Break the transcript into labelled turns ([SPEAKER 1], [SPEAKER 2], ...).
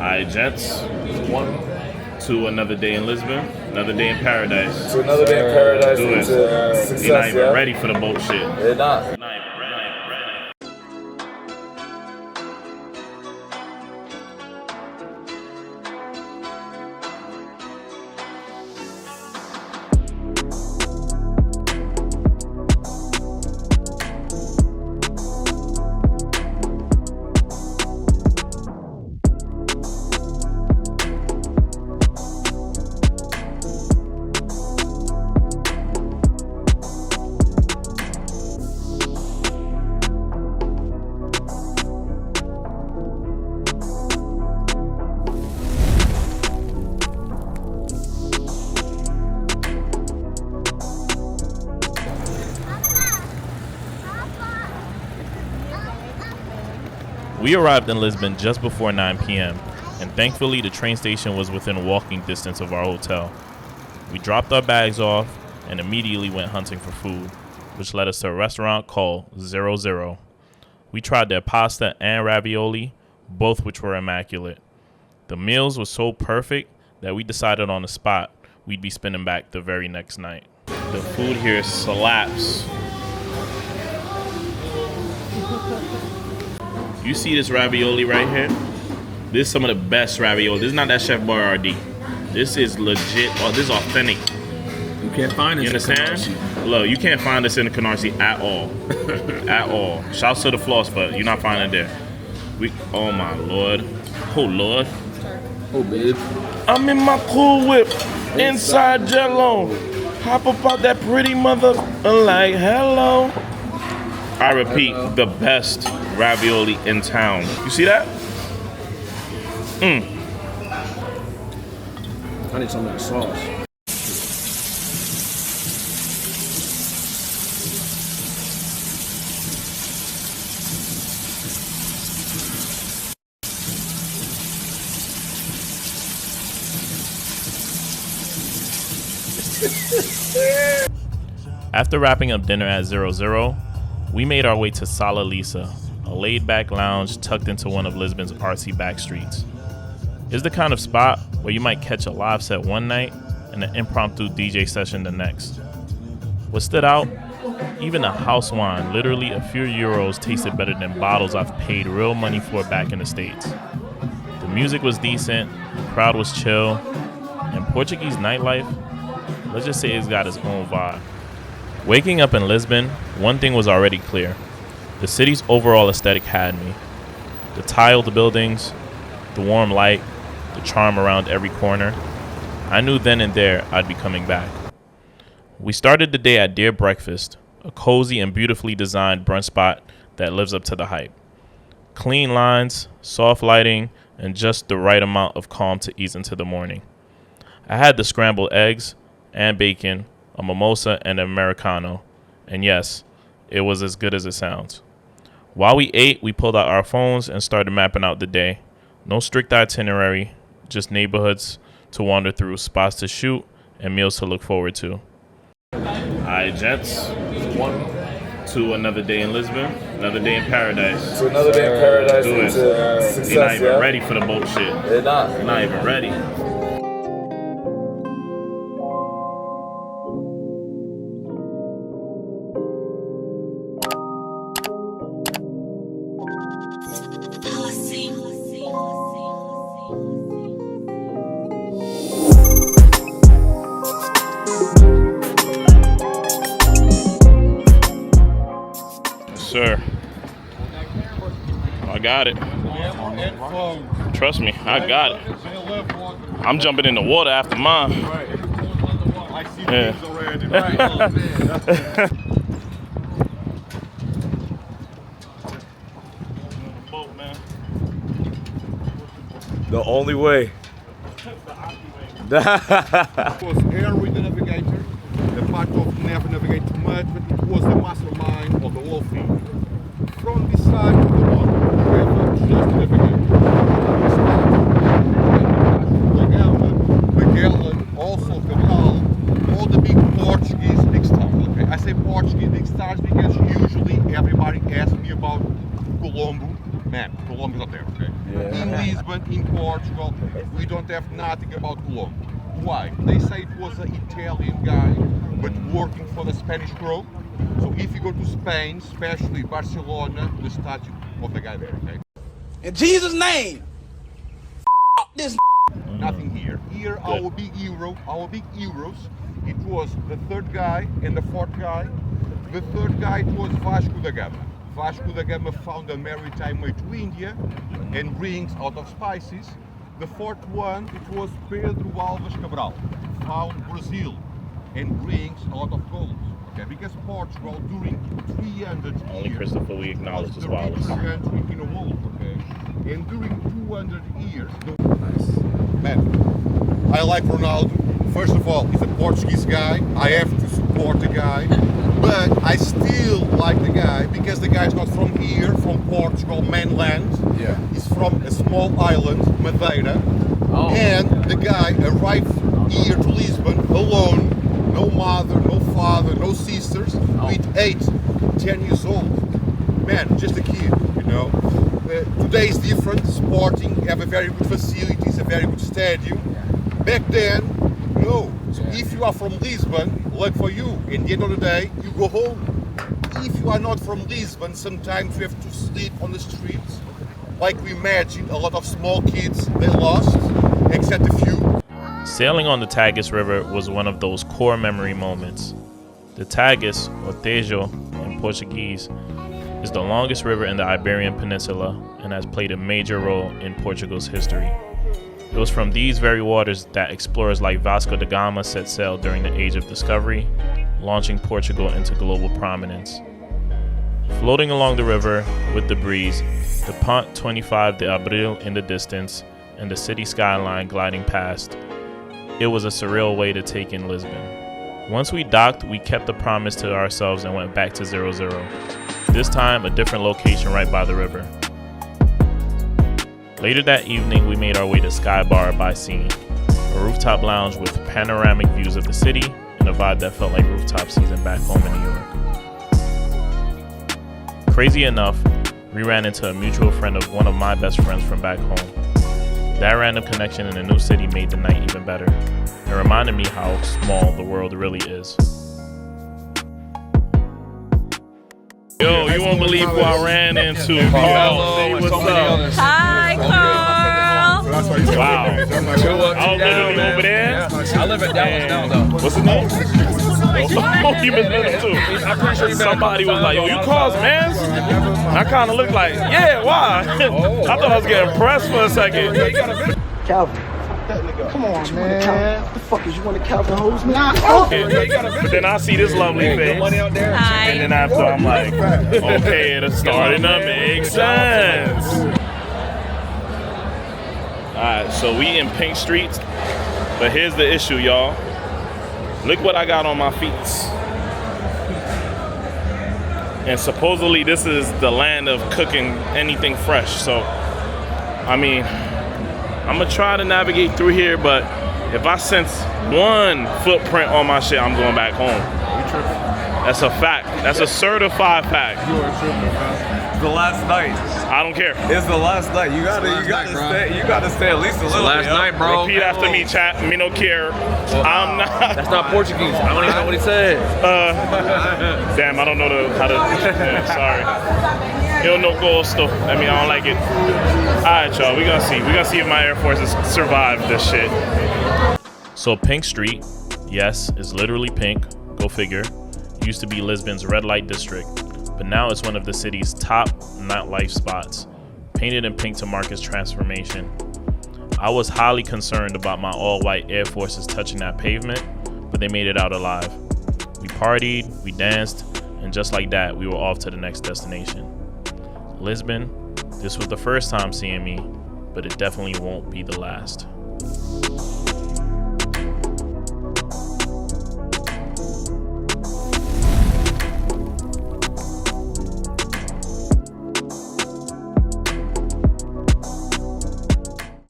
[SPEAKER 1] Alright, gents. To another day in Lisbon, another day in paradise.
[SPEAKER 2] To another day in paradise.
[SPEAKER 1] Do it.
[SPEAKER 2] Success,
[SPEAKER 1] You're not even
[SPEAKER 2] yeah?
[SPEAKER 1] ready for the boat shit.
[SPEAKER 2] They're not.
[SPEAKER 1] You're not even ready. We arrived in Lisbon just before 9 p.m., and thankfully the train station was within walking distance of our hotel. We dropped our bags off and immediately went hunting for food, which led us to a restaurant called 00. We tried their pasta and ravioli, both which were immaculate. The meals were so perfect that we decided on the spot we'd be spinning back the very next night. The food here slaps. You see this ravioli right here? This is some of the best ravioli. This is not that Chef Boyardee. This is legit. Oh, this is authentic.
[SPEAKER 3] You can't find this.
[SPEAKER 1] You understand? Look, you can't find this in the Canarsie at all. At all. Shouts to the floss, but you're not finding it there. Oh my lord. Oh lord.
[SPEAKER 3] Oh babe.
[SPEAKER 1] I'm in my cool whip, inside Jello. Hop up out that pretty mother, like hello. I repeat, the best ravioli in town. You see that?
[SPEAKER 3] I need some of that sauce.
[SPEAKER 1] After wrapping up dinner at 00, we made our way to Sala Lisa, a laid-back lounge tucked into one of Lisbon's artsy back streets. It's the kind of spot where you might catch a live set one night and an impromptu DJ session the next. What stood out? Even the house wine, literally a few euros, tasted better than bottles I've paid real money for back in the States. The music was decent, the crowd was chill, and Portuguese nightlife, let's just say it's got its own vibe. Waking up in Lisbon, one thing was already clear. The city's overall aesthetic had me. The tiled buildings, the warm light, the charm around every corner. I knew then and there I'd be coming back. We started the day at Dear Breakfast, a cozy and beautifully designed brunch spot that lives up to the hype. Clean lines, soft lighting, and just the right amount of calm to ease into the morning. I had the scrambled eggs and bacon, a mimosa, and an Americano. And yes, it was as good as it sounds. While we ate, we pulled out our phones and started mapping out the day. No strict itinerary, just neighborhoods to wander through, spots to shoot, and meals to look forward to. Alright, gents. To another day in Lisbon, another day in paradise.
[SPEAKER 2] To another day in paradise.
[SPEAKER 1] Do it.
[SPEAKER 2] Success,
[SPEAKER 1] You're not even
[SPEAKER 2] yeah?
[SPEAKER 1] ready for the boat shit.
[SPEAKER 2] They're not.
[SPEAKER 1] You're not even ready. Sir, I got it. Trust me, I got it. I'm jumping in the water after mine. Yeah.
[SPEAKER 2] The only way.
[SPEAKER 4] It was Air with the navigator, the part of never navigate too much, but it was the mastermind of the whole thing. From this side of the road, we have just the navigator. The Gama, Magellan, also Cabral, all the big Portuguese big stars. Okay, I say Portuguese big stars because usually everybody asks me about Colombo. Man, Colombo's up there, okay?
[SPEAKER 2] Yeah.
[SPEAKER 4] In Lisbon, in Portugal, we don't have nothing about Cologne. Why? They say it was an Italian guy, but working for the Spanish crown. So if you go to Spain, especially Barcelona, the statue of the guy there, okay?
[SPEAKER 5] In Jesus' name, this.
[SPEAKER 4] Nothing here. Here, our big heroes, it was the third guy and the fourth guy. The third guy was Vasco da Gama. Vasco da Gama found a maritime way to India and brings out of spices. The fourth one, it was Pedro Alves Cabral, found Brazil and brings out of gold. Okay, because Portugal during 300
[SPEAKER 1] Only
[SPEAKER 4] years
[SPEAKER 1] Christopher we acknowledge
[SPEAKER 4] was
[SPEAKER 1] as
[SPEAKER 4] the
[SPEAKER 1] well.
[SPEAKER 4] richest country in the world. Okay, and during 200 years, man, I like Ronaldo. First of all, he's a Portuguese guy. I have to support the guy, but I still like the guy because the guy's not from here, from Portugal mainland.
[SPEAKER 3] Yeah.
[SPEAKER 4] He's from a small island, Madeira,
[SPEAKER 3] Oh.
[SPEAKER 4] and the guy arrived here to Lisbon alone, no mother, no father, no sisters, with 8, 10 years old. Man, just a kid, you know. Today is different. Sporting have a very good facilities, a very good stadium. Back then, no. So if you are from Lisbon, luck for you. In the end of the day, you go home. If you are not from Lisbon, sometimes you have to sleep on the streets. Like we imagined, a lot of small kids, they lost, except a few.
[SPEAKER 1] Sailing on the Tagus River was one of those core memory moments. The Tagus, or Tejo in Portuguese, is the longest river in the Iberian Peninsula and has played a major role in Portugal's history. It was from these very waters that explorers like Vasco da Gama set sail during the Age of Discovery, launching Portugal into global prominence. Floating along the river with the breeze, the Pont 25 de Abril in the distance, and the city skyline gliding past, it was a surreal way to take in Lisbon. Once we docked, we kept the promise to ourselves and went back to 00. This time, a different location right by the river. Later that evening, we made our way to Sky Bar by Scene, a rooftop lounge with panoramic views of the city and a vibe that felt like rooftop season back home in New York. Crazy enough, we ran into a mutual friend of one of my best friends from back home. That random connection in a new city made the night even better. It reminded me how small the world really is. Yo, you won't believe who I ran into. Carl, say what's up.
[SPEAKER 6] Hi, Carl.
[SPEAKER 1] Wow. I was literally over there.
[SPEAKER 3] I live in Dallas now, though.
[SPEAKER 1] What's his name? Oh, you been there too.
[SPEAKER 3] I'm pretty sure
[SPEAKER 1] Somebody was like, yo, you Carl's mans? I kind of looked like, yeah, why? I thought I was getting pressed for a second.
[SPEAKER 5] Calvin. Come on, man. What the fuck is you want to Calvin hose me?
[SPEAKER 1] But then I see this lovely face.
[SPEAKER 6] Hi.
[SPEAKER 1] And then after I'm like, okay, it's starting to make sense. Alright, so we in Pink Streets, but here's the issue, y'all. Look what I got on my feet. And supposedly this is the land of cooking anything fresh. So, I mean, I'm gonna try to navigate through here, but if I sense one footprint on my shit, I'm going back home.
[SPEAKER 2] You tripping?
[SPEAKER 1] That's a fact. That's a certified fact.
[SPEAKER 2] You are tripping, man. It's the last night.
[SPEAKER 1] I don't care.
[SPEAKER 2] It's the last night. You gotta stay at least a little.
[SPEAKER 3] Last night, bro.
[SPEAKER 1] Repeat after me, chat. Me no care. I'm not.
[SPEAKER 3] That's not Portuguese. I don't even know what he said.
[SPEAKER 1] Damn, I don't know how to. Yeah, sorry. You don't know gosto. I mean, I don't like it. All right, y'all. We gonna see. We gonna see if my Air Forces survive this shit. So Pink Street, yes, is literally pink. Go figure. Used to be Lisbon's red light district, but now it's one of the city's top nightlife spots, painted in pink to mark its transformation. I was highly concerned about my all-white Air Forces touching that pavement, but they made it out alive. We partied, we danced, and just like that, we were off to the next destination. Lisbon, this was the first time seeing me, but it definitely won't be the last.